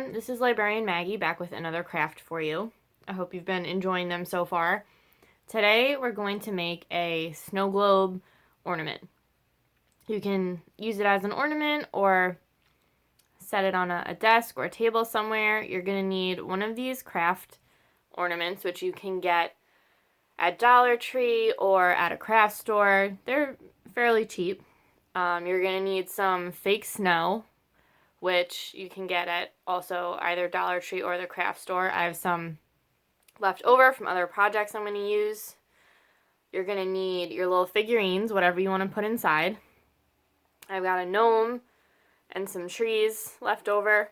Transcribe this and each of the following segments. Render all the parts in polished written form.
everyone, this is Librarian Maggie back with another craft for you. I hope you've been enjoying them so far. Today we're going to make a snow globe ornament. You can use it as an ornament or set it on a desk or a table somewhere. You're going to need one of these craft ornaments, which you can get at Dollar Tree or at a craft store. They're fairly cheap. You're going to need some fake snow, which you can get at also either Dollar Tree or the craft store. I have some left over from other projects I'm going to use. You're going to need your little figurines, whatever you want to put inside. I've got a gnome and some trees left over.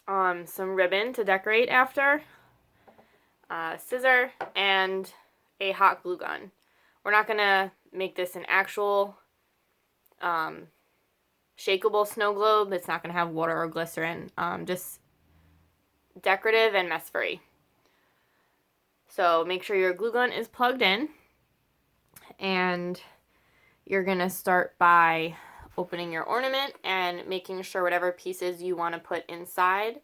Some ribbon to decorate after. Scissor and a hot glue gun. We're not going to make this an actual shakeable snow globe. It's not going to have water or glycerin, just decorative and mess free. So make sure your glue gun is plugged in, and you're going to start by opening your ornament and making sure whatever pieces you want to put inside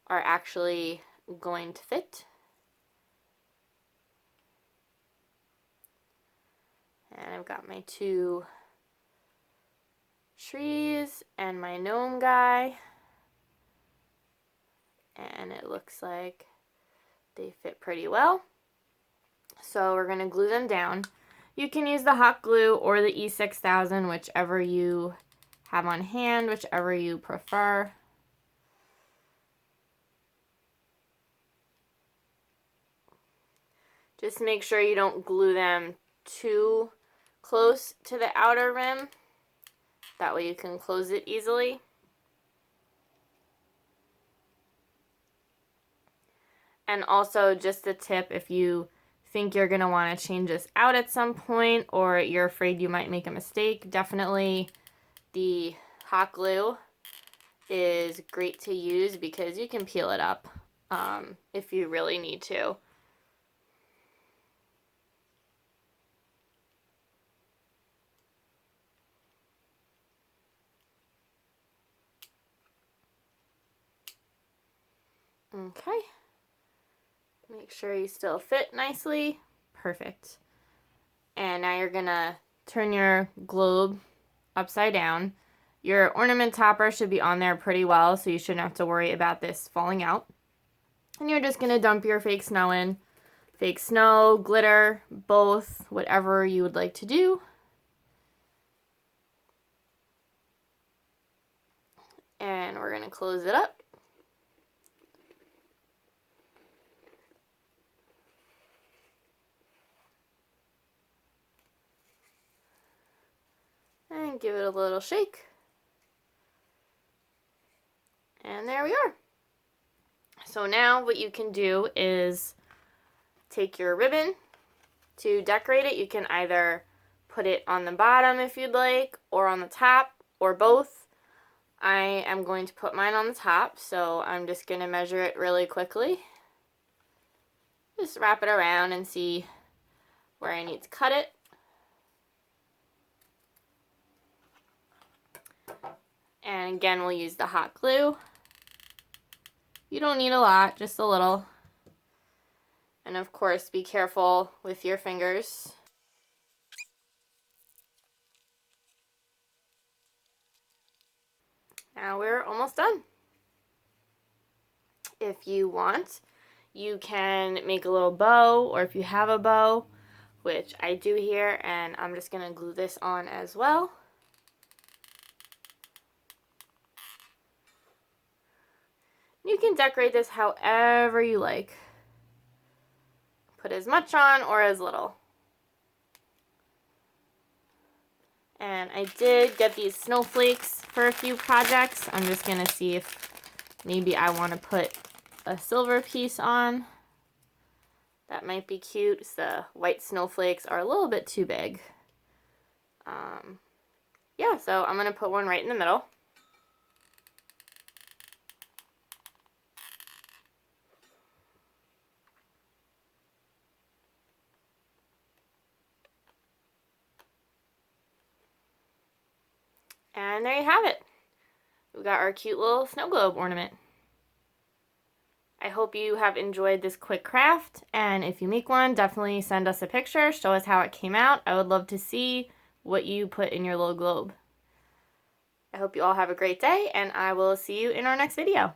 are actually going to fit. And I've got my two trees and my gnome guy, and it looks like they fit pretty well. So we're going to glue them down. You can use the hot glue or the E6000, whichever you have on hand, whichever you prefer. Just make sure you don't glue them too close to the outer rim. That way you can close it easily. And also, just a tip, if you think you're going to want to change this out at some point or you're afraid you might make a mistake, definitely the hot glue is great to use because you can peel it up if you really need to. Okay. Make sure you still fit nicely. Perfect. And now you're going to turn your globe upside down. Your ornament topper should be on there pretty well, so you shouldn't have to worry about this falling out. And you're just going to dump your fake snow in. Fake snow, glitter, both, whatever you would like to do. And we're going to close it up. And give it a little shake. And there we are. So now what you can do is take your ribbon to decorate it. You can either put it on the bottom if you'd like, or on the top, or both. I am going to put mine on the top, so I'm just going to measure it really quickly. Just wrap it around and see where I need to cut it. And again, we'll use the hot glue. You don't need a lot, just a little. And of course, be careful with your fingers. Now we're almost done. If you want, you can make a little bow, or if you have a bow, which I do here, and I'm just going to glue this on as well. You can decorate this however you like. Put as much on or as little. And I did get these snowflakes for a few projects. I'm just going to see if maybe I want to put a silver piece on. That might be cute. The white snowflakes are a little bit too big. Yeah, so I'm going to put one right in the middle. And there you have it. we got our cute little snow globe ornament. I hope you have enjoyed this quick craft, and if you make one, definitely send us a picture, show us how it came out. I would love to see what you put in your little globe. I hope you all have a great day, and I will see you in our next video.